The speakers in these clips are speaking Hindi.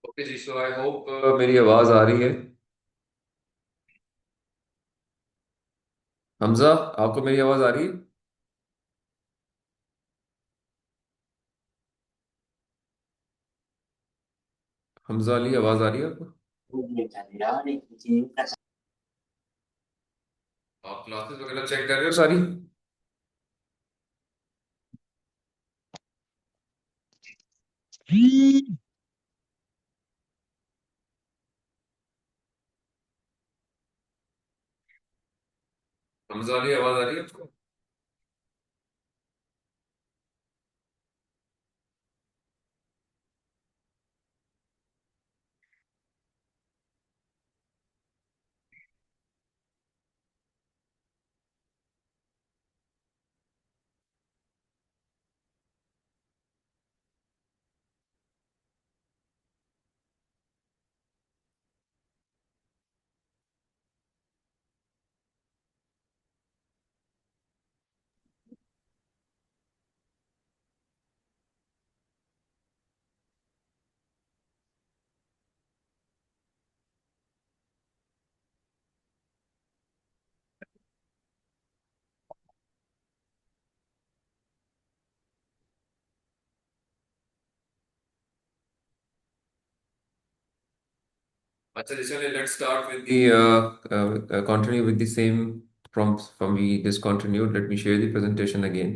ओके जी, सो आई होप मेरी आवाज आ रही है। हमजा, आपको मेरी आवाज आ रही है? हमजा अली, आवाज आ रही है आपको? आप क्लासेस वगैरह चेक कर रहे हो सारी? हमजा अली, आवाज आ रही है आपको? अच्छा जी, चलिए let's start with the continue with the same from we discontinued. Let me share the presentation again.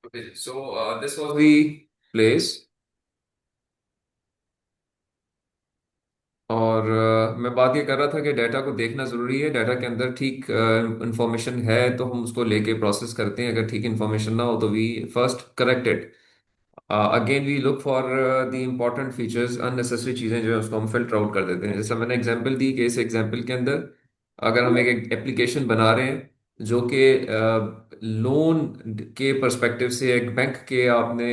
Okay, so this was the place. और मैं बात ये कर रहा था कि डाटा को देखना ज़रूरी है। डाटा के अंदर ठीक इंफॉर्मेशन है तो हम उसको लेके प्रोसेस करते हैं, अगर ठीक इंफॉर्मेशन ना हो तो we first correct it. Again we look for the important features. Unnecessary चीज़ें जो है उसको हम फिल्टर आउट कर देते हैं। जैसे मैंने एग्जांपल दी कि इस एग्जांपल के अंदर अगर हम एक एप्लीकेशन बना रहे हैं जो कि लोन के पर्सपेक्टिव से, एक बैंक के आपने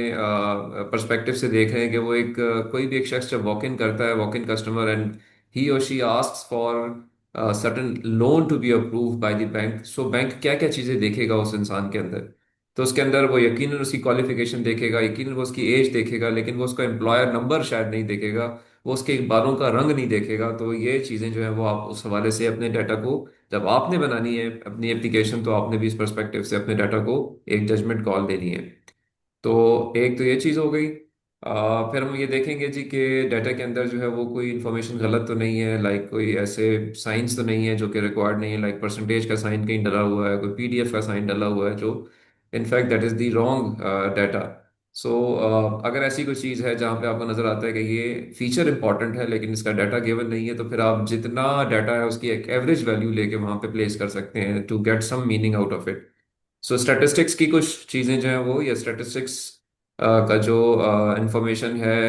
पर्सपेक्टिव से देख रहे हैं कि वो एक कोई भी एक शख्स जब वॉक इन करता है, walk in customer, and he और she asks for certain loan to be approved by the bank. So bank क्या क्या चीज़ें देखेगा उस इंसान के अंदर? तो उसके अंदर वो यकीनन उसकी क्वालिफिकेशन देखेगा, यकीनन वो उसकी एज देखेगा, लेकिन वो उसका एम्प्लॉयर नंबर शायद नहीं देखेगा, वो उसके बालों का रंग नहीं देखेगा। तो ये चीज़ें जो है वो आप उस हवाले से अपने डाटा को, जब आपने बनानी है अपनी एप्लीकेशन, तो आपने भी इस पर्सपेक्टिव से अपने डाटा को एक जजमेंट कॉल देनी है। तो एक तो ये चीज़ हो गई। फिर हम ये देखेंगे जी कि डाटा के अंदर जो है वो कोई इन्फॉर्मेशन गलत तो नहीं है, लाइक कोई ऐसे साइंस तो नहीं है जो कि रिक्वायर्ड नहीं है, लाइक परसेंटेज का साइन कहीं डला हुआ है, कोई पीडीएफ का साइन डला हुआ है जो in fact that is the wrong data. So अगर ऐसी कोई चीज़ है जहाँ पे आपको नज़र आता है कि ये फीचर इंपॉर्टेंट है लेकिन इसका डाटा गिवन नहीं है, तो फिर आप जितना डाटा है उसकी एक एवरेज वैल्यू लेके वहाँ पे प्लेस कर सकते हैं to get some meaning out of it. So statistics की कुछ चीज़ें जो हैं वो, या स्टैटिस्टिक्स का जो इंफॉर्मेशन है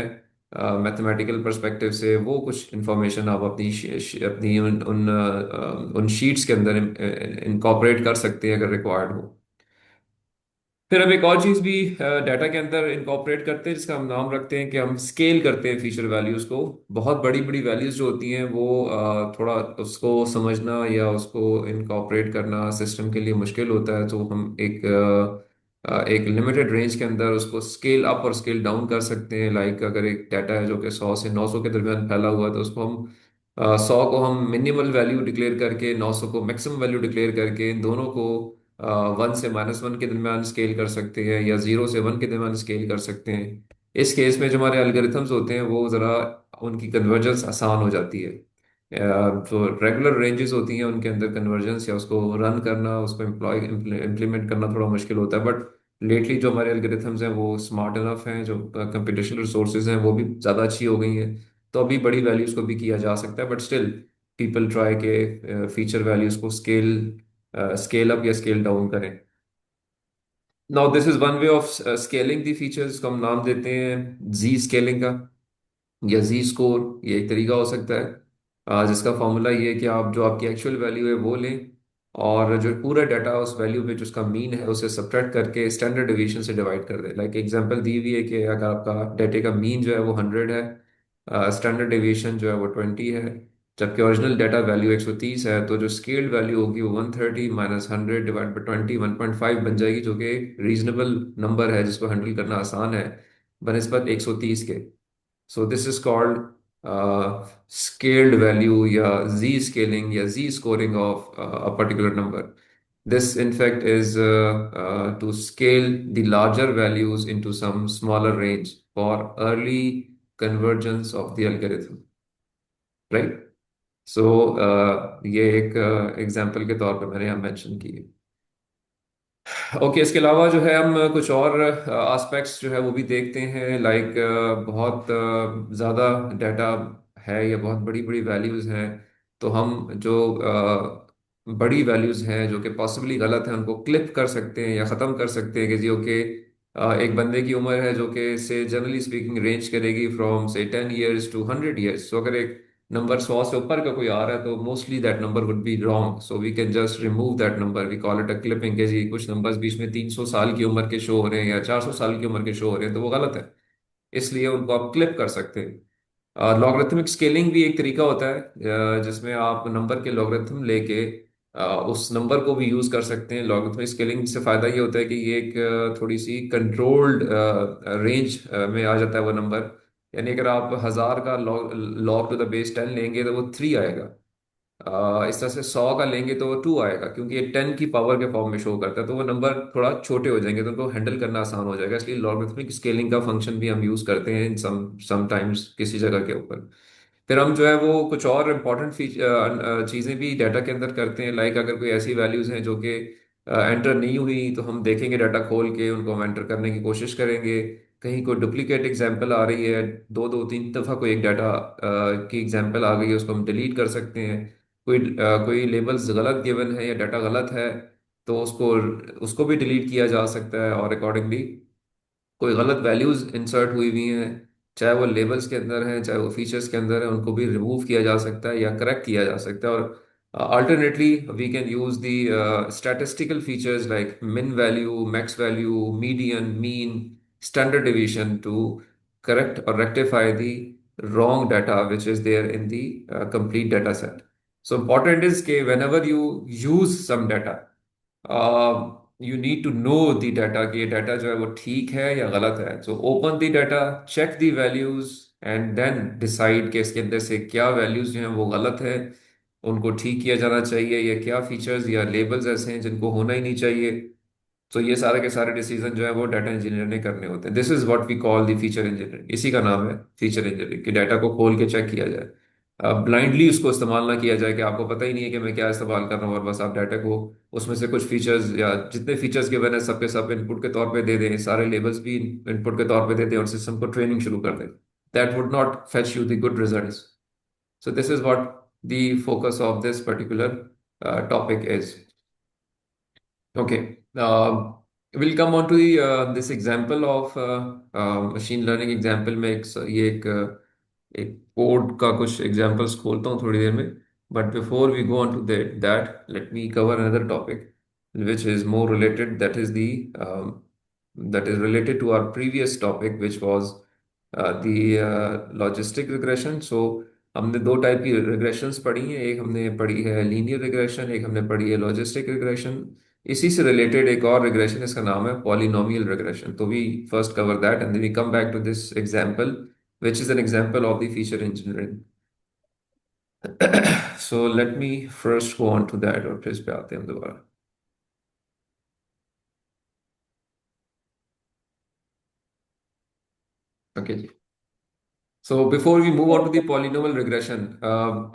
मैथमेटिकल पर्सपेक्टिव से, वो कुछ इंफॉर्मेशन आप अपनी उन शीट्स के अंदर इनकॉर्पोरेट कर सकते हैं अगर रिक्वायर्ड हो। फिर हम एक और चीज़ भी डाटा के अंदर इनकॉर्पोरेट करते हैं जिसका हम नाम रखते हैं कि हम स्केल करते हैं फीचर वैल्यूज़ को। बहुत बड़ी बड़ी वैल्यूज़ जो होती हैं वो थोड़ा उसको समझना या उसको इनकॉर्पोरेट करना सिस्टम के लिए मुश्किल होता है, तो हम एक लिमिटेड रेंज के अंदर उसको स्केल अप और स्केल डाउन कर सकते हैं। लाइक अगर एक डाटा है जो कि 100 से 900 के दरमियान फैला हुआ है, तो उसको हम 100 को हम मिनिमल वैल्यू डिक्लेयर करके 900 को मैक्सिमम वैल्यू डिक्लेयर करके इन दोनों को 1 से -1 के दरमियान स्केल कर सकते हैं, या 0 से 1 के दरमियान स्केल कर सकते हैं। इस केस में जो हमारे एल्गोरिथम्स होते हैं वो ज़रा उनकी कन्वर्जेंस आसान हो जाती है। जो रेगुलर रेंजेस होती हैं उनके अंदर कन्वर्जेंस या उसको रन करना, उसको एम्प्लॉय इम्प्लीमेंट करना थोड़ा मुश्किल होता है। बट लेटली जो हमारे एल्गोरिथम्स हैं वो स्मार्ट इनफ हैं, जो कंप्यूटेशनल रिसोर्सेज हैं वो भी ज़्यादा अच्छी हो गई हैं, तो अभी बड़ी वैल्यूज़ को भी किया जा सकता है। बट स्टिल पीपल ट्राई के फीचर वैल्यूज़ को स्केल अप या स्केल डाउन करें। Now this is one way of scaling the features को हम नाम देते हैं जी स्केलिंग का, या जी स्कोर, ये एक तरीका हो सकता है। जिसका फॉर्मूला ये है कि आप जो आपकी एक्चुअल वैल्यू है वो लें, और जो पूरा डाटा उस वैल्यू पे जो उसका मीन है उसे सब्ट्रैक्ट करके स्टैंडर्ड डिवीजन से डिवाइड कर दें। लाइक एग्जांपल दी हुई है कि अगर आपका डाटे का मीन जो है वो 100 है, स्टैंडर्ड डेविएशन जो है वो 20 है, जबकि ओरिजिनल डाटा वैल्यू 130 है। तो जो स्केल्ड वैल्यू होगी वो 130 माइनस 100 डिवाइड बाई 20, 1.5 बन जाएगी, जो कि रीजनेबल नंबर है जिसको हैंडल करना आसान है बनस्बत 130 के। So this is called scaled value या Z scaling या Z scoring of a particular number. This in fact is to scale the larger values into some smaller range for early convergence of the algorithm, right? So ये एक एग्जांपल के तौर पे मैंने यहाँ मेंशन की है। ओके, इसके अलावा जो है हम कुछ और एस्पेक्ट्स जो है वो भी देखते हैं, लाइक बहुत ज़्यादा डाटा है या बहुत बड़ी बड़ी वैल्यूज़ हैं, तो हम जो बड़ी वैल्यूज़ हैं जो कि पॉसिबली गलत हैं उनको क्लिप कर सकते हैं या ख़त्म कर सकते हैं कि जी ओके, एक बंदे की उम्र है जो कि से जनरली स्पीकिंग रेंज करेगी फ्रॉम से 10 years to 100 years। सो अगर एक नंबर 100 से ऊपर का कोई आ रहा है तो mostly that number would be wrong, so we can just remove that number, we call it a clipping, के जी कुछ नंबर्स बीच में 300 साल की उम्र के शो हो रहे हैं या 400 साल की उम्र के शो हो रहे हैं तो वो गलत है, इसलिए उनको आप क्लिप कर सकते हैं। लॉगरिथमिक स्केलिंग भी एक तरीका होता है जिसमें आप नंबर के लॉगरिथम लेके उस नंबर को भी यूज कर सकते हैं। लॉगरिथमिक स्केलिंग से फायदा ये होता है कि ये एक थोड़ी सी कंट्रोल्ड रेंज में आ जाता है वो नंबर। यानी अगर आप 1000 का log log to the base 10 लेंगे तो वो 3 आएगा। इस तरह से 100 का लेंगे तो वो 2 आएगा, क्योंकि ये 10 की पावर के फॉर्म में शो करता है, तो वो नंबर थोड़ा छोटे हो जाएंगे तो उनको हैंडल करना आसान हो जाएगा। इसलिए लॉगरिथमिक स्केलिंग का फंक्शन भी हम यूज करते हैं समटाइम्स किसी जगह के ऊपर। फिर हम जो है वो कुछ और इम्पोर्टेंट चीज़ें भी डाटा के अंदर करते हैं, लाइक अगर कोई ऐसी वैल्यूज़ हैं जो कि एंटर नहीं हुई तो हम देखेंगे डाटा खोल के उनको हम एंटर करने की कोशिश करेंगे। कहीं कोई डुप्लीकेट एग्जाम्पल आ रही है, दो दो तीन दफ़ा कोई एक डाटा की एग्जाम्पल आ गई है, उसको हम डिलीट कर सकते हैं। कोई लेबल्स गलत गिवन है या डाटा गलत है तो उसको उसको भी डिलीट किया जा सकता है, और अकॉर्डिंगली कोई गलत वैल्यूज इंसर्ट हुई हुई हैं, चाहे वो लेबल्स के अंदर हैं चाहे वो फीचर्स के अंदर है, उनको भी रिमूव किया जा सकता है या करेक्ट किया जा सकता है। और alternately we can use the statistical features like min value, max value, median, mean, standard division to correct और rectify the wrong data which is there in the complete data set. So important is कि whenever you use some data, you need to know the data कि ये डाटा जो है वो ठीक है या गलत है। So open the data, check the values and then decide कि इसके अंदर से क्या वैल्यूज जो हैं वो गलत है, उनको ठीक किया जाना चाहिए, या क्या फीचर्स या लेबल्स ऐसे हैं जिनको होना ही नहीं चाहिए। तो ये सारे के सारे डिसीजन जो है वो डाटा इंजीनियर ने करने होते हैं। This is what we call the feature engineering, इसी का नाम है फीचर इंजीनियरिंग, कि डाटा को खोल के चेक किया जाए, ब्लाइंडली उसको इस्तेमाल ना किया जाए कि आपको पता ही नहीं है कि मैं क्या इस्तेमाल कर रहा हूँ, और बस आप डाटा को उसमें से कुछ फीचर्स या जितने फीचर्स के बने सब के सब इनपुट के तौर पे दे दें, सारे लेबल्स भी इनपुट के तौर पे दे दें और सिस्टम को ट्रेनिंग शुरू कर दें। That would not fetch you the good results. So this is what the focus of this particular topic is. Okay. We'll come on to the this example of machine learning example में ये एक कोड का कुछ एग्जांपल्स खोलता हूँ थोड़ी देर में। But before we go on to that let me cover another topic which is more related, that is the that is related to our previous topic which was the logistic regression. So हमने दो टाइप की रिग्रेशंस पढ़ी हैं, एक हमने पढ़ी है लीनियर रिग्रेशन, एक हमने पढ़ी है लॉजिस्टिक रिग्रेशन। इसी से रिलेटेड एक और रिग्रेशन, इसका नाम है पॉलिनोमियल रिग्रेशन। तो we first cover that and then we come back to this example which is an example of the feature engineering. So let me first go on to that और फिर इस पे आते हैं हम दोबारा। ओके जी। So before we move on to the polynomial regression,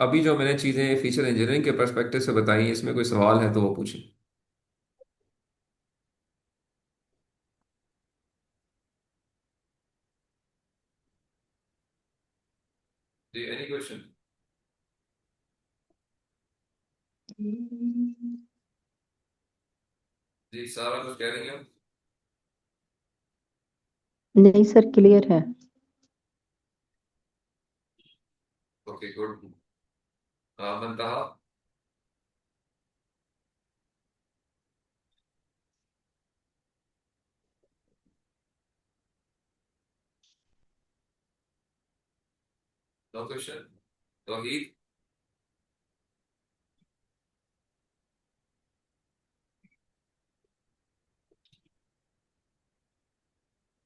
अभी जो मैंने चीजें फीचर इंजीनियरिंग के परस्पेक्टिव से बताई हैं, इसमें कोई सवाल है तो वो पूछें। जी, एनी क्वेश्चन? जी, सारा कुछ कह रही हैं? नहीं सर, क्लियर है। Okay, good. Muntaha? No question. Tauheed.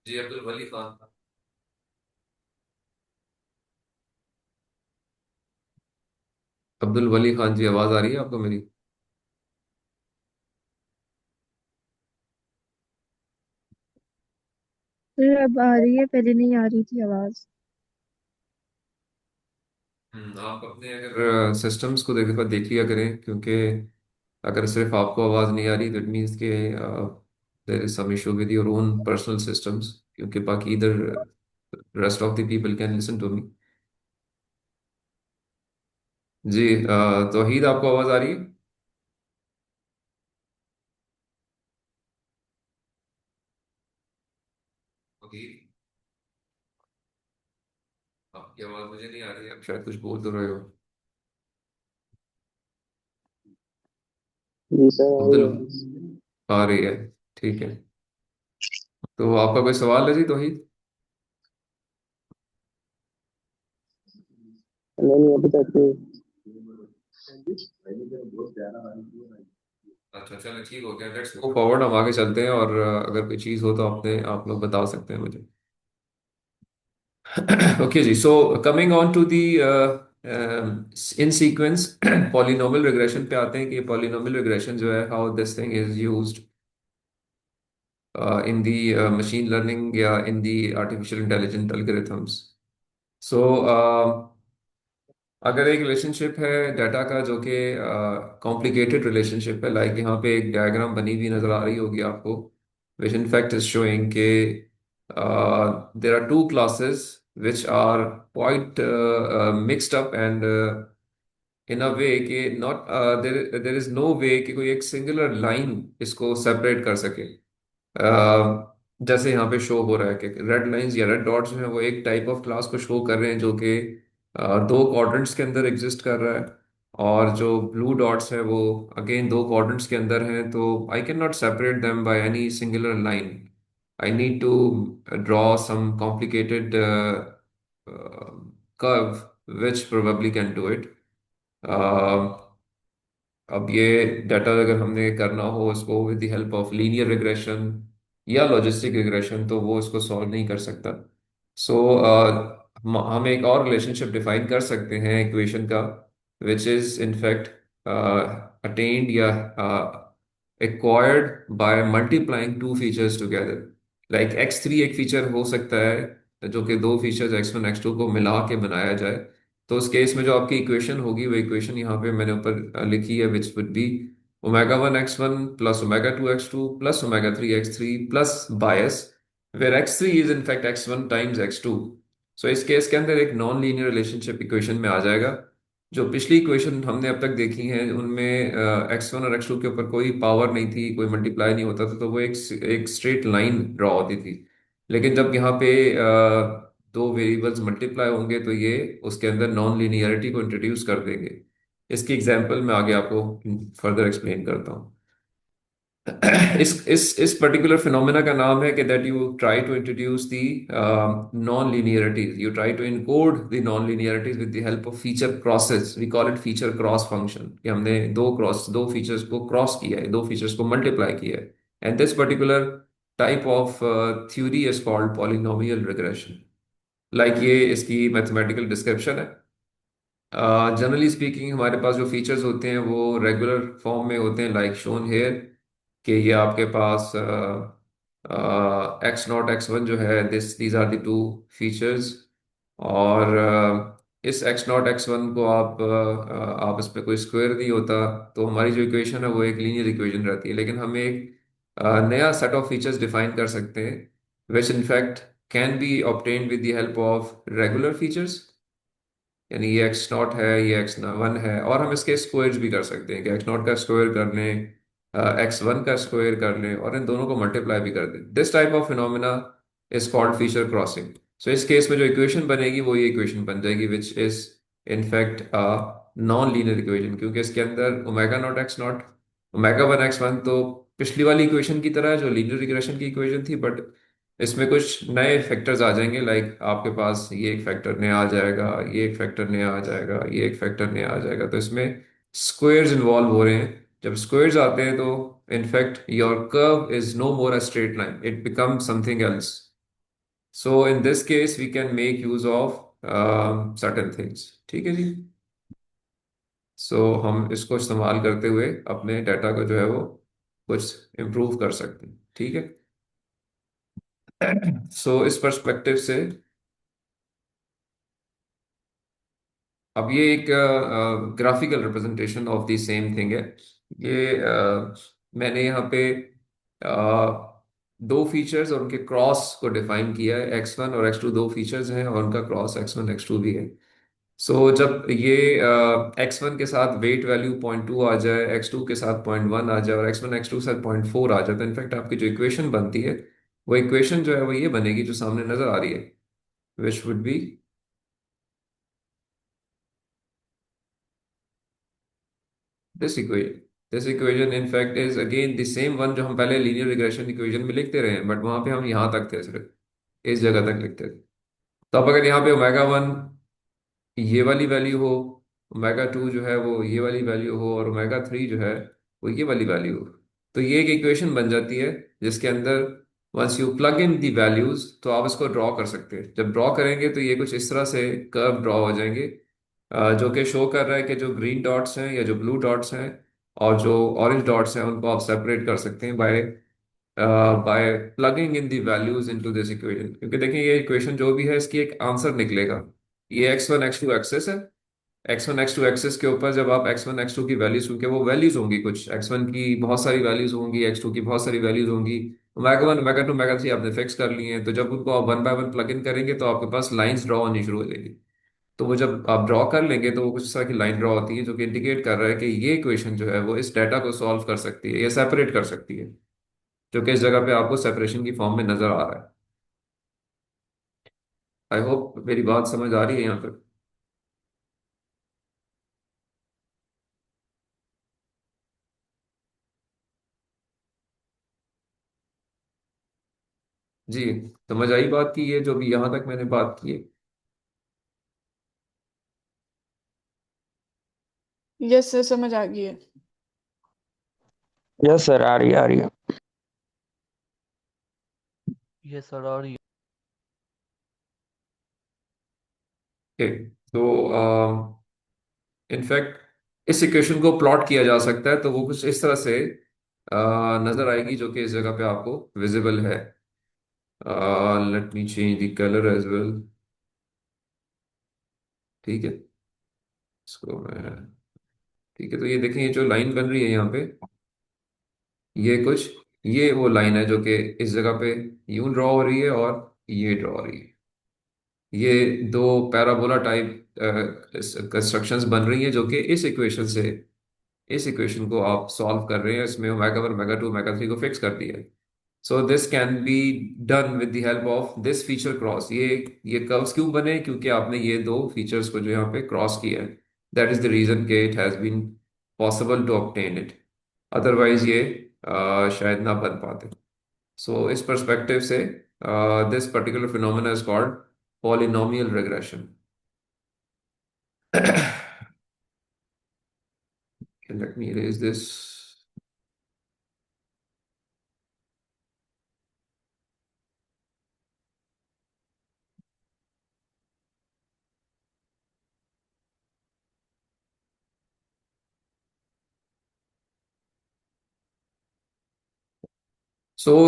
जी अब्दुल वली खान। अब्दुल वली खान जी, आवाज आ रही है आपको मेरी? सर अब आ रही है, पहले नहीं आ रही थी आवाज। आप अपने अगर सिस्टम्स को देख लिया करें, क्योंकि अगर सिर्फ आपको आवाज़ नहीं आ रही, दैट मीन्स के there is some issue with your own personal systems, क्योंकि बाकी इधर rest of the people can listen to me. जी तौहीद, आपको आवाज़ आ रही है? तौहीद, आपकी आवाज़ मुझे नहीं आ रही है, आप शायद कुछ बोल तो रहे हो। जी सर, आ रही अब्दुल, आवाज। आ रही है, ठीक है। तो आपका कोई सवाल है जी तौहीद? नहीं नहीं, अभी तक नहीं। अच्छा चलो, ठीक हो गया, लेट्स गो फॉरवर्ड, हम आगे चलते हैं, और अगर कोई चीज़ हो तो आप लोग बता सकते हैं मुझे। Okay ji, so coming on to the in sequence polynomial regression पे आते हैं कि polynomial regression जो है, how this thing is used in the machine learning या in the artificial intelligence algorithms. So अगर एक रिलेशनशिप है डाटा का जो कि कॉम्प्लिकेटेड रिलेशनशिप है, लाइक यहाँ पे एक डायग्राम बनी हुई नजर आ रही होगी आपको, which in fact is showing के there are two classes which are quite mixed up and in a way कि not there there is no way कि कोई एक सिंगुलर लाइन इसको सेपरेट कर सके। जैसे यहाँ पे शो हो रहा है कि रेड लाइंस या रेड डॉट्स जो है वो एक टाइप ऑफ क्लास को शो कर रहे हैं जो कि दो क्वाड्रेंट्स के अंदर एग्जिस्ट कर रहा है, और जो ब्लू डॉट्स है वो अगेन दो क्वाड्रेंट्स के अंदर हैं, तो I can not separate them by any singular line. I need to draw some complicated curve which probably can do it. अब ये डाटा अगर हमने करना हो इसको with the help of linear regression या लॉजिस्टिक रिग्रेशन, तो वो इसको सॉल्व नहीं कर सकता। सो हम एक और रिलेशनशिप डिफाइन कर सकते हैं इक्वेशन का, which is in fact attained या acquired by multiplying two features together. Like x3 एक फीचर हो सकता है जो कि दो फीचर्स x1 x2 को मिला के बनाया जाए। तो उस केस में जो आपकी इक्वेशन होगी, वो इक्वेशन यहाँ पे मैंने ऊपर लिखी है, which would be omega 1 x1 plus omega 2 x2 plus omega 3 x3 plus bias, where x3 is in fact x1 times x2। So इस केस के अंदर एक नॉन लीनियर रिलेशनशिप इक्वेशन में आ जाएगा। जो पिछली इक्वेशन हमने अब तक देखी हैं उनमें x1 और x2 के ऊपर कोई पावर नहीं थी, कोई मल्टीप्लाई नहीं होता था, तो वो एक स्ट्रेट लाइन ड्रॉ होती थी। लेकिन जब यहाँ पे दो वेरिएबल्स मल्टीप्लाई होंगे तो ये उसके अंदर नॉन लीनियरिटी को इंट्रोड्यूस कर देंगे। इसकी एग्जांपल मैं आगे आपको फर्दर एक्सप्लेन करता हूँ। इस पर्टिकुलर फिनोमेना का नाम है कि that you try to introduce the non linearities, you try to encode the non linearities with the help of feature crosses. We call it feature cross function, कि हमने दो फीचर्स को क्रॉस किया है, दो फीचर्स को मल्टीप्लाई किया है। And this particular type of theory is called polynomial regression. Like ये इसकी मैथमेटिकल डिस्क्रिप्शन है। जनरली स्पीकिंग हमारे पास जो फीचर्स होते हैं वो रेगुलर फॉर्म में होते हैं, लाइक शोन हेयर, कि ये आपके पास x0 x1 जो है, this these are the two features. और इस x0 x1 को आप इस पे कोई स्क्वायर नहीं होता, तो हमारी जो इक्वेशन है वो एक लीनियर इक्वेशन रहती है। लेकिन हम एक नया सेट ऑफ फीचर्स डिफाइन कर सकते हैं, which in fact can be obtained with the help of regular features. यानी ये x0 है, ये x1 है, और हम इसके स्क्वायर्स भी कर सकते हैं कि x0 का स्क्वायर कर लें, x1 का स्क्वायर कर लें, और इन दोनों को मल्टीप्लाई भी कर दें। This type of phenomena is called feature crossing. So इस केस में जो इक्वेशन बनेगी वो ये इक्वेशन बन जाएगी, विच is in fact non linear equation, क्योंकि इसके अंदर ओमेगा 1 x1 तो पिछली वाली इक्वेशन की तरह है जो लीनियर रिग्रेशन की इक्वेशन थी, बट इसमें कुछ नए फैक्टर्स आ जाएंगे, लाइक आपके पास ये एक फैक्टर नया आ जाएगा, ये एक फैक्टर नया आ जाएगा, ये एक फैक्टर नया आ जाएगा। तो इसमें स्क्वेयर्स इन्वॉल्व हो रहे हैं। जब स्क्वेयर्स आते हैं तो in fact your curve is no more a straight line, it become something else. So in this case we can make use of certain things. ठीक है जी। सो हम इसको इस्तेमाल करते हुए अपने डाटा को जो है वो कुछ इम्प्रूव कर सकते हैं। ठीक है। सो इस पर्सपेक्टिव से अब ये एक graphical representation of the same thing है। ये मैंने यहाँ पे दो फीचर्स और उनके क्रॉस को डिफाइन किया है। X1 और X2 दो फीचर्स हैं और उनका क्रॉस X1 X2 भी है। सो जब ये X1 के साथ वेट वैल्यू 0.2 आ जाए, X2 के साथ 0.1 आ जाए और X1 X2 के साथ 0.4 आ जाए, तो इनफैक्ट आपकी जो इक्वेशन बनती है वो इक्वेशन जो है वो ये बनेगी जो सामने नजर आ रही है, which would B this equation. This equation in fact is again the same one जो हम पहले लीनियर रिग्रेशन इक्वेशन में लिखते रहे हैं, बट वहां पे हम यहाँ तक थे, सिर्फ इस जगह तक लिखते थे। तो अब अगर यहाँ पे ओमेगा 1 ये वाली वैल्यू हो, ओमेगा 2 जो है वो ये वाली वैल्यू हो, और ओमेगा 3 जो है वो ये वाली वैल्यू हो, तो ये एक इक्वेशन बन जाती है जिसके अंदर once you plug in the values तो आप इसको ड्रॉ कर सकते हैं। जब ड्रॉ करेंगे तो ये कुछ इस तरह से कर्व ड्रॉ हो जाएंगे, जो कि शो कर रहा है कि जो ग्रीन डॉट्स हैं या जो ब्लू डॉट्स हैं और जो ऑरेंज डॉट्स हैं उनको आप सेपरेट कर सकते हैं by by plugging in the values into this equation. क्योंकि देखिए ये इक्वेशन जो भी है इसकी एक आंसर निकलेगा। ये X1 X2 एक्सेस है। X1 X2 एक्सेस के ऊपर जब आप X1 X2 की वैल्यूज, क्योंकि वो वैल्यूज होंगी, कुछ X1 की बहुत सारी वैल्यूज होंगी, X2 की बहुत सारी वैल्यूज होंगी, ओमेगा 1 ओमेगा 2 ओमेगा 3 आपने फिक्स कर लिए हैं। तो जब उनको आप one by one plug in करेंगे तो आपके पास लाइंस ड्रॉ होनी शुरू हो जाएगी। तो वो जब आप ड्रॉ कर लेंगे तो वो कुछ इस तरह की लाइन ड्रॉ होती है जो कि इंडिकेट कर रहा है कि ये इक्वेशन जो है वो इस डाटा को सॉल्व कर सकती है या सेपरेट कर सकती है, जो कि इस जगह पे आपको सेपरेशन की फॉर्म में नजर आ रहा है। आई होप मेरी बात समझ आ रही है यहाँ पर। जी, समझ आई बात की, ये जो भी यहाँ तक मैंने बात की है। यस सर, समझ आ गई है। यस सर, आ रही है, आ रही है। यस सर, और ये ओके। तो इनफैक्ट इस इक्वेशन को प्लॉट किया जा सकता है तो वो कुछ इस तरह से नजर आएगी, जो कि इस जगह पे आपको विजिबल है। Let me change the colour as well. ठीक है। इसको मैं, ठीक है, तो ये देखें, ये जो लाइन बन रही है यहाँ पे, ये कुछ, ये वो लाइन है जो कि इस जगह पे यूं ड्रॉ हो रही है और ये ड्रॉ हो रही है। ये दो पैराबोला टाइप कंस्ट्रक्शंस बन रही हैं जो कि इस इक्वेशन से, इस इक्वेशन को आप सॉल्व कर रहे हैं, इसमें ओमेगा 1 ओमेगा 2 ओमेगा 3 को फिक्स कर दिया है। So this can be done with the help of this feature cross. ये कर्व्स क्यों बने? क्योंकि आपने ये दो फीचर्स को जो यहाँ पे क्रॉस किया है। दैट इज द रीजन के it has been possible to obtain it. Otherwise ये शायद ना बन पाते। सो इस परस्पेक्टिव से this particular phenomena is called polynomial regression. Let me erase this.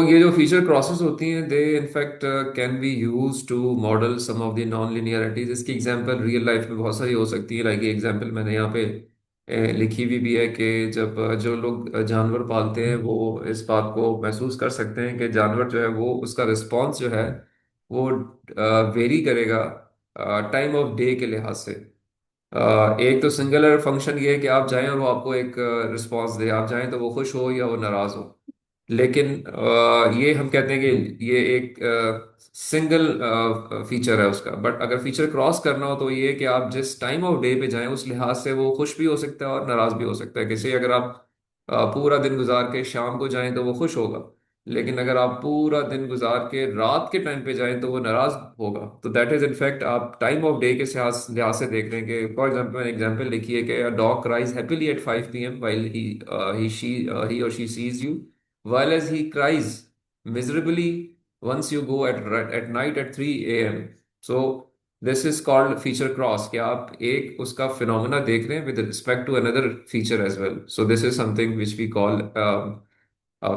ये जो फीचर क्रॉसेस होती हैं they in fact can be use to model some of the non linearities. इसकी एग्जांपल रियल लाइफ में बहुत सारी हो सकती है। लाइक ये एग्जांपल मैंने यहाँ पे लिखी हुई भी है कि जब जो लोग जानवर पालते हैं वो इस बात को महसूस कर सकते हैं कि जानवर जो है वो उसका रिस्पॉन्स जो है वो वेरी करेगा टाइम ऑफ डे के लिहाज से। एक तो सिंगुलर फंक्शन ये है कि आप जाएं और वो आपको एक रिस्पॉन्स दे, आप जाएं तो वो खुश हो या वो नाराज हो। लेकिन ये हम कहते हैं कि ये एक सिंगल फीचर है उसका। बट अगर फीचर क्रॉस करना हो तो ये है कि आप जिस टाइम ऑफ डे पे जाएं उस लिहाज से वो खुश भी हो सकता है और नाराज भी हो सकता है। किसी अगर आप पूरा दिन गुजार के शाम को जाएं तो वो खुश होगा, लेकिन अगर आप पूरा दिन गुजार के रात के टाइम पे जाएं तो वो नाराज होगा। तो दैट इज इनफैक्ट आप टाइम ऑफ डे के लिहाज लिहाज से देख रहे हैं कि फॉर एग्जांपल मैंने एग्जांपल लिखी है कि a dog cries happily at 5 p.m. while he or she sees you, while as he cries miserably once you go at night at 3 a.m. So this is called feature cross, कि आप एक उसका फिनोमेना देख रहे हैं with respect to another feature as well. So this is something which we call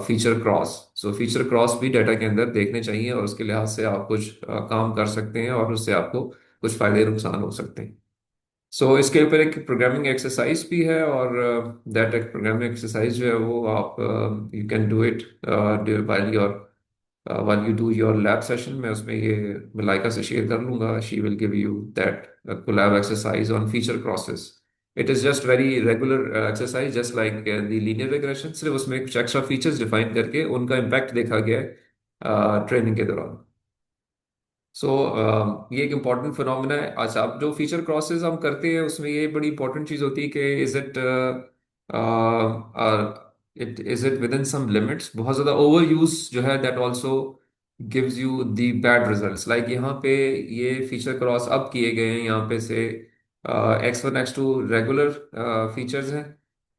feature cross. So feature cross भी डाटा के अंदर देखने चाहिए, और उसके लिहाज से आप कुछ काम कर सकते हैं और उससे आपको कुछ फायदे नुकसान हो सकते हैं। सो इसके ऊपर एक प्रोग्रामिंग एक्सरसाइज भी है, और दैट एक प्रोग्रामिंग एक्सरसाइज जो है वो आप you can do it while you do your lab session। मैं उसमें ये मलाइका से शेयर कर लूंगा। She will give you that collab exercise on feature crosses। It is just very regular exercise, just like the linear regression, सिर्फ उसमें कुछ एक्स्ट्रा फीचर्स डिफाइन करके उनका इम्पैक्ट देखा गया है ट्रेनिंग के दौरान। सो ये एक इम्पॉर्टेंट फिनोमिना है। अच्छा, अब जो फीचर क्रॉसेस हम करते हैं उसमें ये बड़ी इंपॉर्टेंट चीज़ होती है कि is it within some limits. बहुत ज़्यादा ओवर यूज जो है that also gives you the bad results. Like यहाँ पे ये फीचर क्रॉस अब किए गए हैं, यहाँ पे से x1 x2 रेगुलर फीचर्स हैं।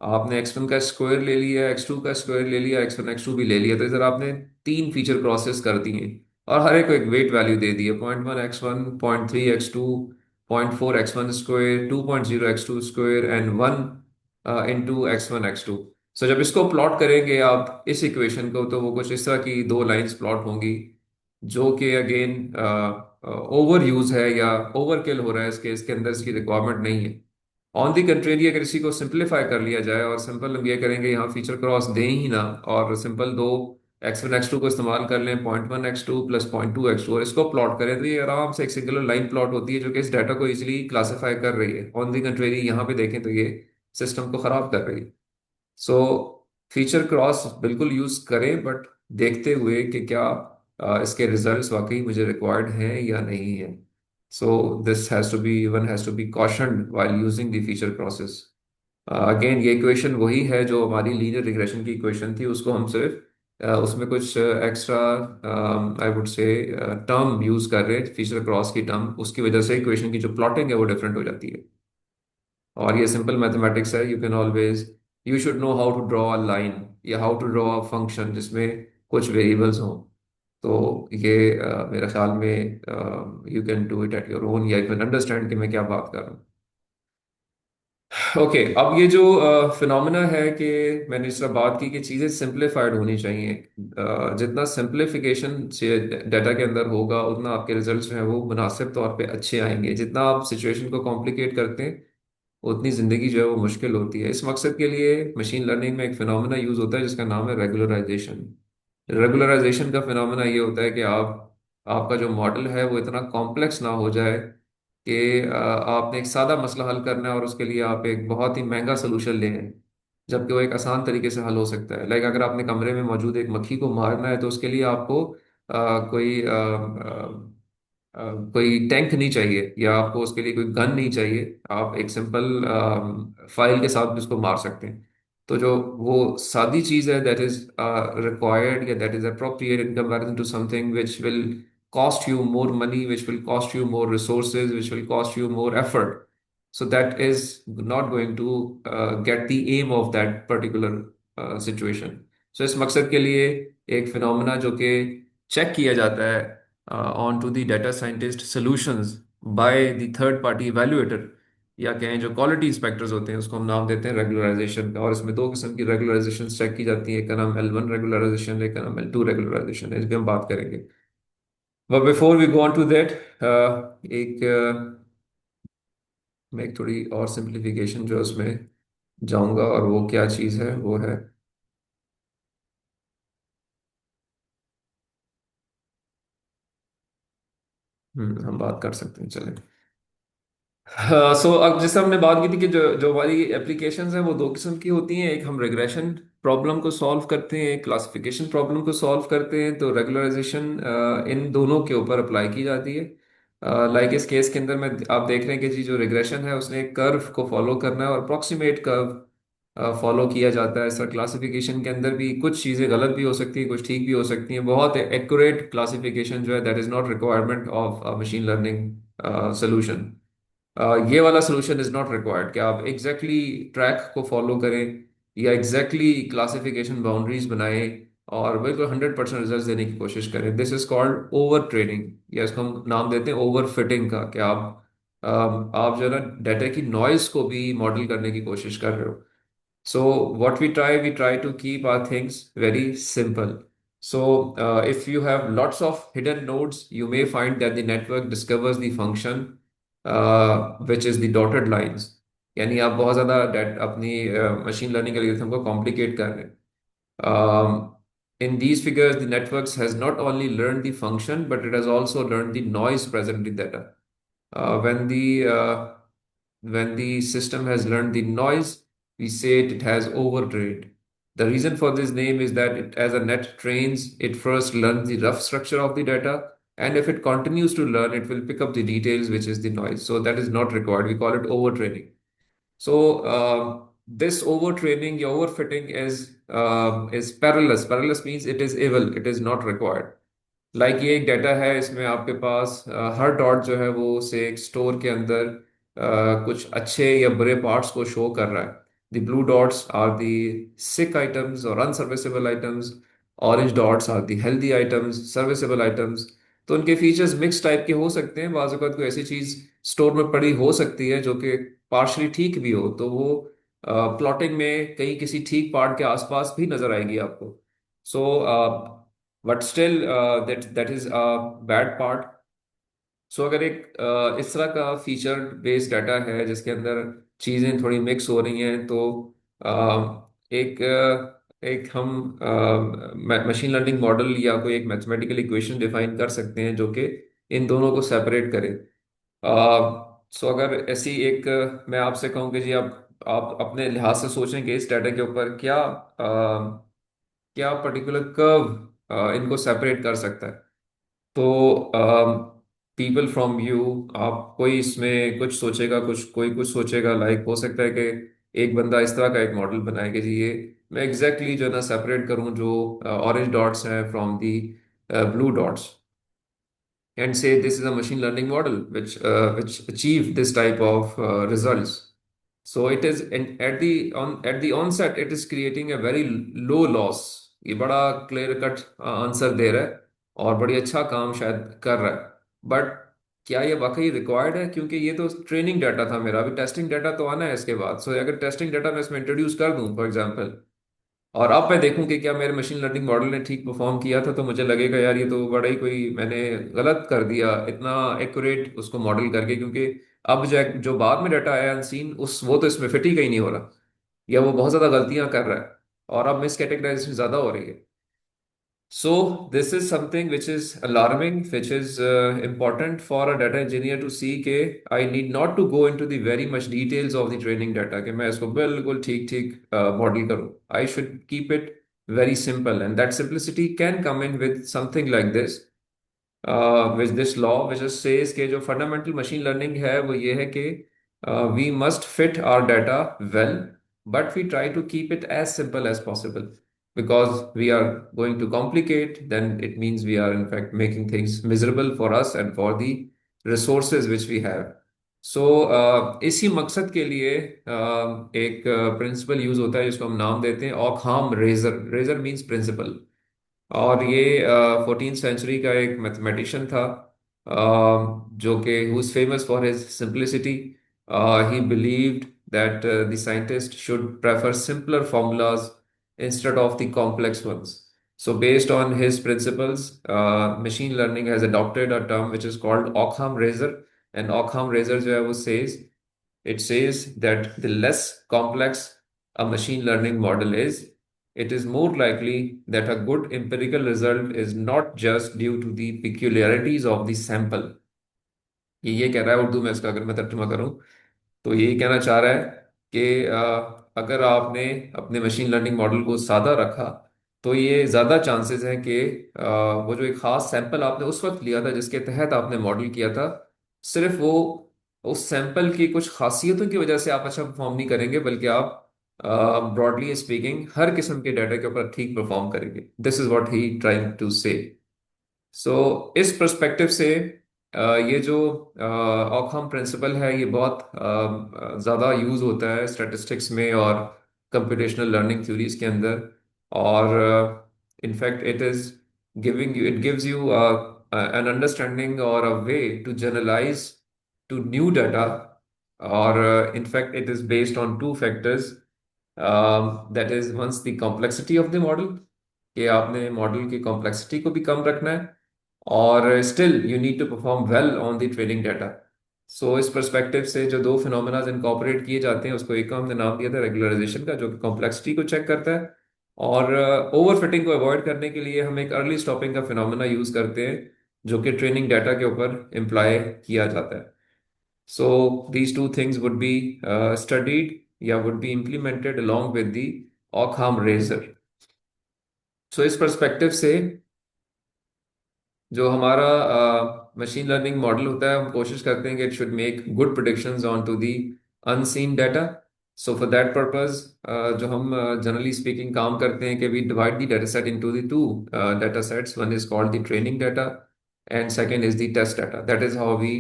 आपने x1 का स्क्वायर ले लिया, x2 का स्क्वायर ले लिया, x1 x2 भी ले लिया, तो इधर आपने तीन फीचर क्रॉसेस कर दिए और हर एक को एक वेट वैल्यू दे दी है। 0.1 x1, 0.3 x2, 0.4 x1 square, 2.0 x2 square and 1 into x1 x2। सो जब इसको प्लॉट करेंगे आप इस इक्वेशन को, तो वो कुछ इस तरह की दो लाइंस प्लॉट होंगी, जो कि अगेन ओवर यूज है या ओवर किल हो रहा है, इसके अंदर इसकी रिक्वायरमेंट नहीं है। ऑन दी कंट्रेरी, अगर इसी को सिंप्लीफाई कर लिया जाए और सिंपल हम ये करेंगे यहाँ फीचर क्रॉस दें ही ना, और सिंपल दो x1 x2 को इस्तेमाल कर लें, 0.1 x2 प्लस 0.2 x2, और इसको प्लॉट करें, तो ये आराम से एक सिंगुलर लाइन प्लॉट होती है जो कि इस डाटा को इजीली क्लासीफाई कर रही है। ऑन दी कंट्रेरी यहाँ पे देखें तो ये सिस्टम को खराब कर रही है। सो फीचर क्रॉस बिल्कुल यूज करें, बट देखते हुए कि क्या इसके रिजल्ट्स वाकई मुझे रिक्वायर्ड हैं या नहीं है। So this has to be one has to be cautioned while using the feature crosses. Again ये इक्वेशन वही है जो हमारी लीनियर रिग्रेशन की इक्वेशन थी, उसको हम सिर्फ उसमें कुछ extra I would say term use कर रहे हैं, फीचर क्रॉस की टर्म, उसकी वजह से इक्वेशन की जो प्लॉटिंग है वो डिफरेंट हो जाती है। और ये सिंपल मैथमेटिक्स है, you can always you should know how to draw a line या how to draw a function जिसमें कुछ वेरिएबल्स हों। तो ये मेरे ख्याल में you can do it at your own, या यू कैन अंडरस्टैंड कि मैं क्या बात कर रहा हूँ। ओके, अब ये जो फिनोमेना है कि मैंने इस तरह बात की कि चीज़ें सिंप्लीफाइड होनी चाहिए। जितना सिंप्लीफिकेशन डाटा के अंदर होगा उतना आपके रिजल्ट्स जो हैं वो मुनासिब तौर पे अच्छे आएंगे। जितना आप सिचुएशन को कॉम्प्लिकेट करते हैं उतनी ज़िंदगी जो है वो मुश्किल होती है। इस मकसद के लिए मशीन लर्निंग में एक फिनोमेना यूज़ होता है जिसका नाम है रेगुलराइजेशन। रेगुलराइजेशन का फिनोमेना ये होता है कि आपका जो मॉडल है वो इतना कॉम्प्लेक्स ना हो जाए कि आपने एक सादा मसला हल करना है और उसके लिए आप एक बहुत ही महंगा सोल्यूशन ले आए, जबकि वो एक आसान तरीके से हल हो सकता है। लाइक अगर आपने कमरे में मौजूद एक मक्खी को मारना है तो उसके लिए आपको कोई टैंक नहीं चाहिए, या आपको उसके लिए कोई गन नहीं चाहिए। आप एक सिंपल फाइल के साथ भी उसको मार सकते हैं। तो जो वो सादी चीज़ है दैट इज रिक्वायर्ड या that is appropriate in comparison to something which will cost you more money, which will cost you more resources, which will cost you more effort. So that is not going to get the aim of that particular situation. So इस मकसद के लिए एक फिनोमेना जो कि चेक किया जाता है on to the data scientist solutions by the third party evaluator, या कहें जो क्वालिटी इंस्पेक्टर्स होते हैं, उसको हम नाम देते हैं रेगुलराइजेशन का। और इसमें दो किस्म की रेगुलराइजेशन चेक की जाती है, एक का नाम L1 रेगुलराइजेशन, एक का नाम L2 रेगुलराइजेशन है। इस पर हम बात करेंगे। But before we go on to that, एक मैं एक थोड़ी और सिंप्लीफिकेशन जो है उसमें जाऊंगा, और वो क्या चीज़ है वो है हम बात कर सकते हैं, चलें। सो अब जैसे हमने बात की थी कि जो जो हमारी एप्लीकेशंस हैं वो दो किस्म की होती हैं। एक हम रिग्रेशन प्रॉब्लम को सॉल्व करते हैं, एक क्लासिफिकेशन प्रॉब्लम को सॉल्व करते हैं। तो रेगुलराइजेशन इन दोनों के ऊपर अप्लाई की जाती है। लाइक इस केस के अंदर में आप देख रहे हैं कि जी जो रिग्रेशन है उसने एक कर्व को फॉलो करना है और अप्रोक्सीमेट कर्व फॉलो किया जाता है। सर क्लासिफिकेशन के अंदर भी कुछ चीज़ें गलत भी हो सकती हैं, कुछ ठीक भी हो सकती हैं। बहुत एक्यूरेट क्लासिफिकेशन जो है that is not requirement of machine learning solution. ये वाला सोल्यूशन इज नॉट रिक्वायर्ड कि आप एग्जैक्टली ट्रैक को फॉलो करें या एग्जैक्टली क्लासिफिकेशन बाउंड्रीज बनाएं और बिल्कुल 100% रिजल्ट देने की कोशिश करें। This is called over training, या इसको हम नाम देते हैं ओवर फिटिंग का, कि आप जो है ना डाटा की नॉइस को भी मॉडल करने की कोशिश कर रहे हो। So what we try to keep our things very simple. So if you have lots of hidden nodes, you may find that the network discovers the function which is the dotted lines. यानी आप बहुत ज़्यादा अपनी मशीन लर्निंग एल्गोरिथम को कॉम्प्लिकेट कर रहे हैं। In these figures, the networks has not only learned the function, but it has also learned the noise present in data. Uh, when the uh, when the system has learned the noise, we say it has overtrained. The reason for this name is that as a net trains, it first learns the rough structure of the data, and if it continues to learn, it will pick up the details, which is the noise. So that is not required. We call it overtraining. So this overtraining, overfitting is perilous. Perilous means it is evil. It is not required. ये एक डाटा है, इसमें आपके पास हर डॉट जो है वो से एक स्टोर के अंदर कुछ अच्छे या बुरे पार्ट्स को शो कर रहा है। The blue dots are the sick items और unserviceable items, orange dots are the healthy items, serviceable items. तो उनके फीचर्स मिक्स टाइप के हो सकते हैं। बाज़ अवत कोई ऐसी चीज़ स्टोर में पड़ी हो सकती है जो कि पार्शली ठीक भी हो, तो वो प्लॉटिंग में कहीं किसी ठीक पार्ट के आसपास भी नजर आएगी आपको। So but still that is a bad part. So अगर एक इस तरह का फीचर बेस्ड डाटा है जिसके अंदर चीज़ें थोड़ी मिक्स हो रही हैं, तो एक हम मशीन लर्निंग मॉडल या कोई एक मैथमेटिकल इक्वेशन डिफाइन कर सकते हैं जो कि इन दोनों को सेपरेट करे। सो अगर ऐसी एक मैं आपसे कहूँ कि जी आप अपने लिहाज से सोचेंगे इस डाटा के ऊपर, क्या पर्टिकुलर कर्व इनको सेपरेट कर सकता है। तो पीपल फ्रॉम यू, आप कोई इसमें कुछ सोचेगा, कोई कुछ सोचेगा। हो सकता है कि एक बंदा इस तरह का एक मॉडल बनाए कि जी ये मैं एग्जैक्टली जो है ना सेपरेट करूं जो ऑरेंज डॉट्स हैं from the blue dots, and say this is a machine learning model which achieve this type of results. So it is at the onset it is creating a very low loss. ये बड़ा क्लियर कट आंसर दे रहा है और बड़ी अच्छा काम शायद कर रहा है, बट क्या ये वाकई रिक्वायर्ड है? क्योंकि ये तो ट्रेनिंग डाटा था मेरा, अभी टेस्टिंग डाटा तो आना है इसके बाद। सो अगर टेस्टिंग डाटा मैं इसमें इंट्रोड्यूस कर दूं फॉर एग्जांपल, और अब मैं देखूं कि क्या मेरे मशीन लर्निंग मॉडल ने ठीक परफॉर्म किया था, तो मुझे लगेगा यार ये तो बड़ा ही कोई मैंने गलत कर दिया इतना एक्यूरेट उसको मॉडल करके, क्योंकि अब जो बाद में डाटा आया अनसीन उस वो तो इसमें फिट ही कहीं नहीं हो रहा, या वो बहुत ज्यादा गलतियां कर रहा है और अब मिस कैटेगराइजेशन ज्यादा हो रही है। So this is something which is alarming, which is important for a data engineer to see कि I need not to go into the very much details of the training data कि मैं इसको बिल्कुल ठीक ठीक मॉडल करूँ। I should keep it very simple, and that simplicity can come in with something like this, with this law which just says कि जो fundamental machine learning है वो ये है कि we must fit our data well, but we try to keep it as simple as possible, because we are going to complicate, then it means we are in fact making things miserable for us and for the resources which we have. So इसी मकसद के लिए एक प्रिंसिपल यूज होता है जिसको हम नाम देते हैं ऑकहाम रेजर। रेजर मीन्स प्रिंसिपल, और ये 14th सेंचुरी का एक मैथमेटिशियन था जो कि who is famous for his simplicity. He believed that the scientist should prefer simpler formulas instead of the complex ones. So based on his principles, machine learning has adopted a term which is called Occam razor, and Occam razor जो है वो it says that the less complex a machine learning model is, it is more likely that a good empirical result is not just due to the peculiarities of the sample. ये कह रहा है उर्दू में, इसका अगर मैं तर्जुमा करूं तो यही कहना चाह रहा है कि अगर आपने अपने मशीन लर्निंग मॉडल को सादा रखा तो ये ज़्यादा चांसेस हैं कि वो जो एक ख़ास सैंपल आपने उस वक्त लिया था जिसके तहत आपने मॉडल किया था, सिर्फ वो उस सैंपल की कुछ खासियतों की वजह से आप अच्छा परफॉर्म नहीं करेंगे, बल्कि आप ब्रॉडली स्पीकिंग हर किस्म के डाटा के ऊपर ठीक परफॉर्म करेंगे। This is what he trying to say. So इस पर्सपेक्टिव से ये जो ऑकहम प्रिंसिपल है ये बहुत ज़्यादा यूज होता है स्टैटिस्टिक्स में और कंप्यूटेशनल लर्निंग थ्योरीज के अंदर। और in fact it is giving you it gives you an understanding और a way to generalise to new data. और in fact it is based on two factors, that is once the complexity of the model, कि आपने मॉडल की कॉम्प्लेक्सिटी को भी कम रखना है, और still you need to perform well on the training data. So इस पर्सपेक्टिव से जो दो फिनोमेना इनकॉर्पोरेट किए जाते हैं उसको एक को हमने नाम दिया था रेगुलराइजेशन का, जो कि कॉम्प्लेक्सिटी को चेक करता है, और ओवर फिटिंग को अवॉइड करने के लिए हम एक अर्ली स्टॉपिंग का फिनोमेना यूज करते हैं जो कि ट्रेनिंग डाटा के ऊपर इम्प्लाई किया जाता है। So these two things would be studied या would be implemented along with the Occam razor। So इस पर्सपेक्टिव से जो हमारा मशीन लर्निंग मॉडल होता है हम कोशिश करते हैं कि it should make good predictions on to the unseen data. So for that purpose जो हम जनरली स्पीकिंग काम करते हैं कि we divide the data set into the two data sets. One is called the training data and second is the test data. That is how we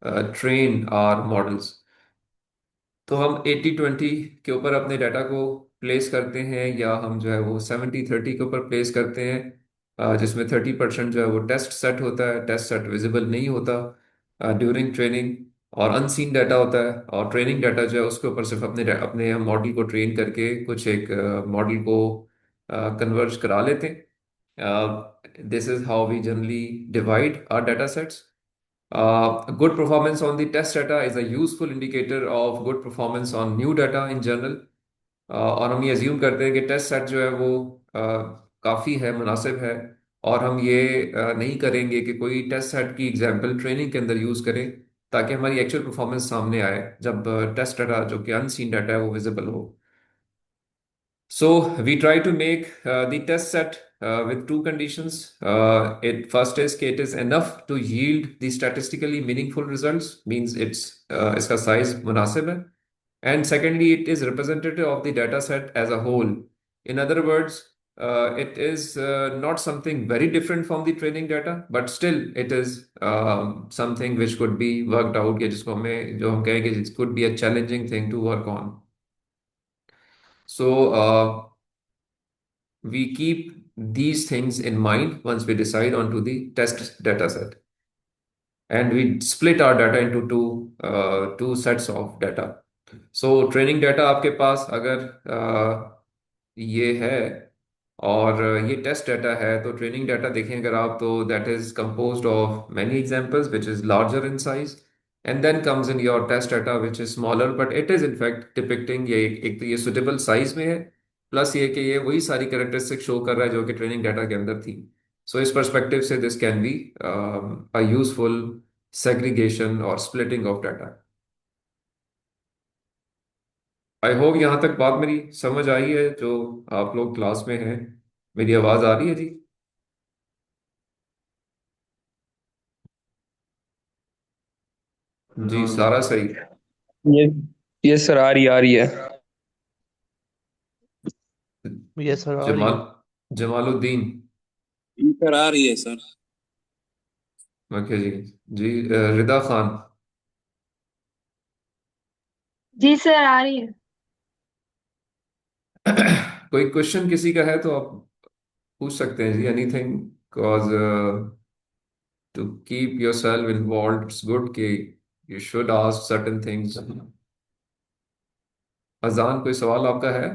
train our models. तो हम 80-20 के ऊपर अपने डाटा को प्लेस करते हैं, या हम जो है वो 70-30 के ऊपर प्लेस करते हैं, जिसमें 30% जो है वो टेस्ट सेट होता है। टेस्ट सेट विजिबल नहीं होता ड्यूरिंग ट्रेनिंग, और अनसीन डाटा होता है। और ट्रेनिंग डाटा जो है उसके ऊपर सिर्फ अपने अपने हम मॉडल को ट्रेन करके कुछ एक मॉडल को कन्वर्ज करा लेते हैं। This is how we generally divide our data sets. Good performance on the test data is a useful indicator of good performance on new data in general। और हम ये अज्यूम करते हैं कि टेस्ट सेट जो है वो काफ़ी है, मुनासिब है, और हम ये नहीं करेंगे कि कोई टेस्ट सेट की एग्जांपल ट्रेनिंग के अंदर यूज़ करें ताकि हमारी एक्चुअल परफॉर्मेंस सामने आए जब टेस्ट डाटा जो कि अनसीन डाटा है वो विजिबल हो। So we try to make the test set with two conditions. It first is that it is enough to yield the statistically meaningful results, means इसका size मुनासिब है, and secondly it is representative of the data set as a whole. In other words, it is not something very different from the training data, but still it is something which could be worked out, या जिसको हमें जो हम कहेंगे it could be a challenging thing to work on. So we keep these things in mind once we decide onto the test data set, and we split our data into two sets of data। So training data आपके पास अगर ये है और ये टेस्ट डाटा है, तो ट्रेनिंग डाटा देखें अगर आप, तो that is composed of many examples which is larger in size, and then comes in your test data which is smaller but it is in fact depicting, ये एक तो ये सुटेबल साइज में है, प्लस ये कि ये वही सारी कैरेक्टरिस्टिक शो कर रहा है जो कि ट्रेनिंग डाटा के अंदर थी। सो इस परस्पेक्टिव से this can be a useful segregation और splitting of data. I hope यहाँ तक बात मेरी समझ आई है जो आप लोग क्लास में हैं। मेरी आवाज आ रही है जी? जी सारा सही। ये ये सर आ रही है। यस सर आ रही जमाल है। जमालुद्दीन। सर आ रही है सर। ओके जी। जी रिदा खान। जी सर आ रही है। कोई क्वेश्चन किसी का है तो आप पूछ सकते हैं जी, anything, because to keep your self involve it's good कि you should ask certain things. Azaan कोई सवाल आपका है?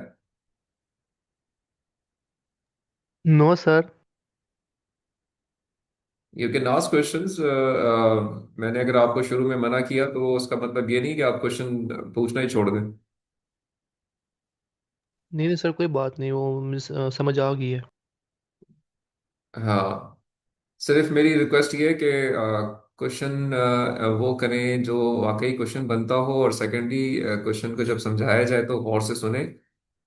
No sir. You can ask questions. मैंने अगर आपको शुरू में मना किया तो उसका मतलब ये नहीं कि आप क्वेश्चन पूछना ही छोड़ दें। नहीं नहीं सर कोई बात नहीं, वो समझ आ गई है। हाँ, सिर्फ मेरी रिक्वेस्ट ये है कि क्वेश्चन वो करें जो वाकई क्वेश्चन बनता हो, और सेकेंडली क्वेश्चन को जब समझाया जाए तो गौर से सुने,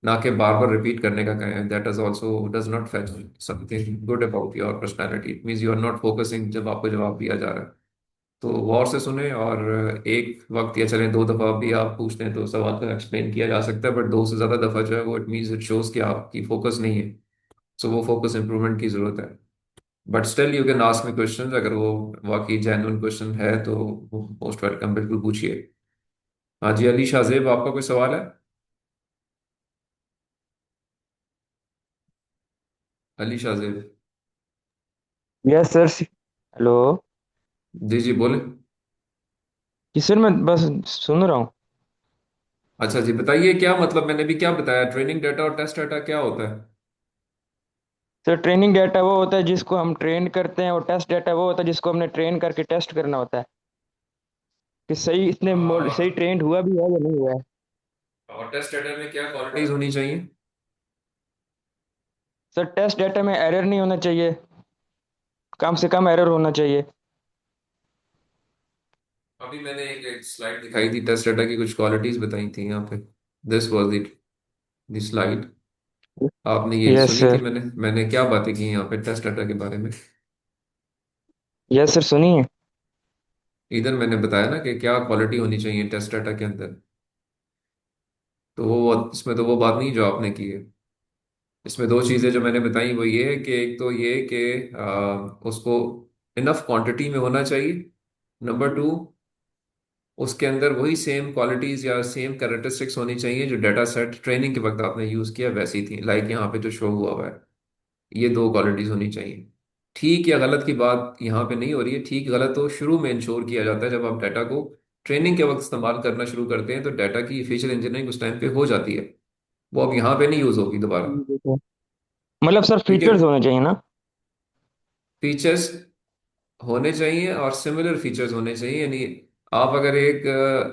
ना कि बार बार रिपीट करने का कहें। That is also does not fetch something good about your personality. It means you are not focusing जब आपको जवाब दिया जा रहा है। तो गौर से सुने, और एक वक्त या चले दो दफा भी आप पूछते हैं तो सवाल को एक्सप्लेन किया जा सकता है, बट दो से ज्यादा दफा जो है वो इट मीन्स इट शोज कि आपकी फोकस नहीं है। सो वो फोकस इंप्रूवमेंट की जरूरत है। But still you can ask me questions, अगर वो वाकई जेन्युइन क्वेश्चन है तो मोस्ट वेलकम, बिल्कुल पूछिए। हाँ जी, अली शाहजेब, आपका कोई सवाल है? Ali Shahzeb. Yes sir. Hello. जी जी बोले। जी सर, मैं बस सुन रहा हूँ। अच्छा जी, बताइए क्या मतलब, मैंने भी क्या बताया, ट्रेनिंग डाटा और टेस्ट डाटा क्या होता है? सर, ट्रेनिंग डाटा वो होता है जिसको हम ट्रेन करते हैं, और टेस्ट डाटा वो होता है जिसको हमने ट्रेन करके टेस्ट करना होता है कि सही सही आ, ट्रेंड हुआ भी है या नहीं हुआ है। और टेस्ट डाटा में क्या क्वालिटीज होनी चाहिए? सर, टेस्ट डाटा में एरर नहीं होना चाहिए, कम से कम एरर होना चाहिए। अभी मैंने एक स्लाइड दिखाई थी, टेस्ट डाटा की कुछ क्वालिटीज बताई थी यहाँ पे। This was the slide. आपने ये यस सुनी थी? सर। मैंने मैंने क्या बातें की यहाँ पे टेस्ट डाटा के बारे में? यस सर, सुनिए। इधर मैंने बताया ना कि क्या क्वालिटी होनी चाहिए टेस्ट डाटा के अंदर। तो वो इसमें तो वो बात नहीं जो आपने की है। इसमें दो चीजें जो मैंने बताई वो ये है कि एक तो ये कि उसको इनफ क्वांटिटी में होना चाहिए। नंबर टू, उसके अंदर वही सेम क्वालिटीज या सेम कैरेक्टरिस्टिक्स होनी चाहिए जो डाटा सेट ट्रेनिंग के वक्त आपने यूज किया वैसी थी, लाइक यहाँ पे जो शो हुआ हुआ है। ये दो क्वालिटीज होनी चाहिए। ठीक या गलत की बात यहाँ पे नहीं हो रही है। ठीक गलत तो शुरू में इंश्योर किया जाता है, जब आप डाटा को ट्रेनिंग के वक्त इस्तेमाल करना शुरू करते हैं तो डाटा की फेशियल इंजीनियरिंग उस टाइम पे हो जाती है। वो अब यहाँ पे नहीं यूज होगी दोबारा। मतलब सर, ठीक है। फीचर्स होने चाहिए ना। फीचर्स होने चाहिए और सिमिलर फीचर्स होने चाहिए, यानी आप अगर एक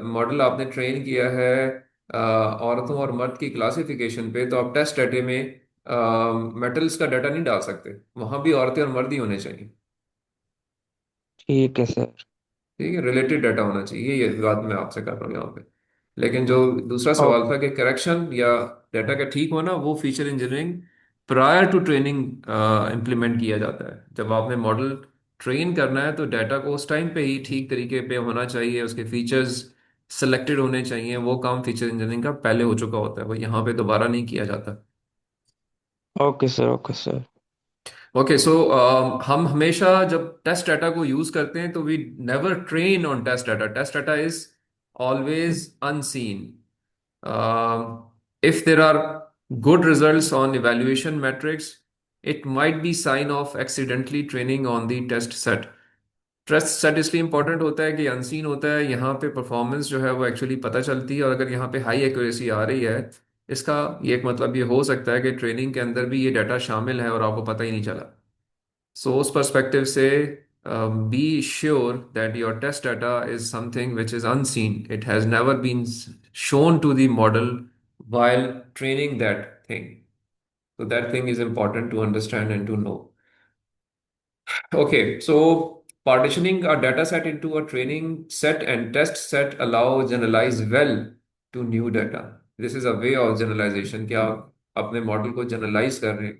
मॉडल आपने ट्रेन किया है औरतों और मर्द की क्लासिफिकेशन पे, तो आप टेस्ट डाटे में मेटल्स का डाटा नहीं डाल सकते, वहां भी औरतें और मर्द ही होने चाहिए। ठीक है सर। ठीक है, रिलेटेड डाटा होना चाहिए, ये बात मैं आपसे कर रहा हूँ यहाँ पे। लेकिन जो दूसरा ओ, सवाल था कि करेक्शन या डाटा का ठीक होना, वो feature engineering prior to training implement किया जाता है। जब आपने मॉडल ट्रेन करना है तो डाटा को उस टाइम पे ही ठीक तरीके पे होना चाहिए, उसके फीचर्स सेलेक्टेड होने चाहिए। वो काम फीचर इंजीनियरिंग का पहले हो चुका होता है, वो यहाँ पे दोबारा नहीं किया जाता। Okay sir, okay sir. Okay so हम हमेशा जब टेस्ट डाटा को यूज करते हैं तो we never train on test data. Test data is always unseen. If there are good results on evaluation metrics, it might be sign of accidentally training on the test set. Test set इसलिए इंपॉर्टेंट होता है कि अनसीन होता है, यहाँ पे परफॉर्मेंस जो है वो एक्चुअली पता चलती है, और अगर यहाँ पे हाई एक्यूरेसी आ रही है, इसका ये एक मतलब ये हो सकता है कि ट्रेनिंग के अंदर भी ये डाटा शामिल है और आपको पता ही नहीं चला। सो उस पर्सपेक्टिव से be sure that your test data is something which is unseen, it has never been shown to the model while training that thing. So that thing is important to understand and to know. Okay, so partitioning a data set into a training set and test set allow generalize well to new data. This is a way of generalization कि आप अपने मॉडल को जनरलाइज कर रहे हैं,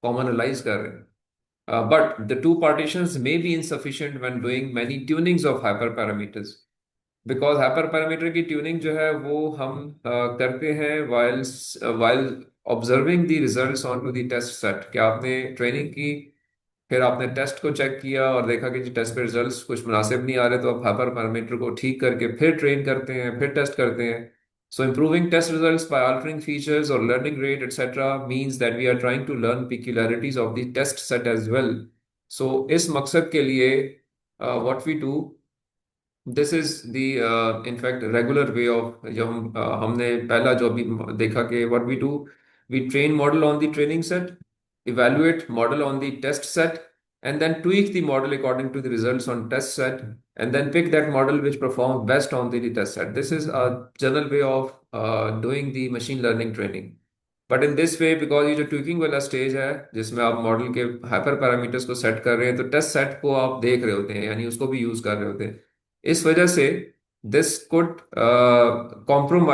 कॉमनलाइज कर रहे हैं। But the two partitions may be insufficient when doing many tunings of hyperparameters. Because hyper parameter की ट्यूनिंग जो है वो हम करते हैं while observing the results on to the test set. क्या आपने ट्रेनिंग की, फिर आपने टेस्ट को चेक किया और देखा कि जी टेस्ट पे रिजल्ट्स कुछ मुनासिब नहीं आ रहे, तो आप हाइपर पैरामीटर को ठीक करके फिर ट्रेन करते हैं, फिर टेस्ट करते हैं। So improving test results by altering features और learning rate etcetera means that we are trying to learn peculiarities of the test set as well. So इस मकसद के लिए what we do, this is the in fact regular way of, जो हमने पहला जो अभी देखा कि what we do, we train model on the training set, evaluate model on the test set, and then tweak the model according to the results on test set, and then pick that model which performs best on the test set. This is a general way of doing the machine learning training. But in this way, because ये जो ट्यूकिंग वाला स्टेज है जिसमें आप मॉडल के हाइपर पैरामीटर्स को सेट कर रहे हैं, तो टेस्ट सेट को आप देख रहे होते हैं, यानी उसको भी यूज कर रहे होते हैं। इस वजह से दिस कुड कॉम्प्रोमाइज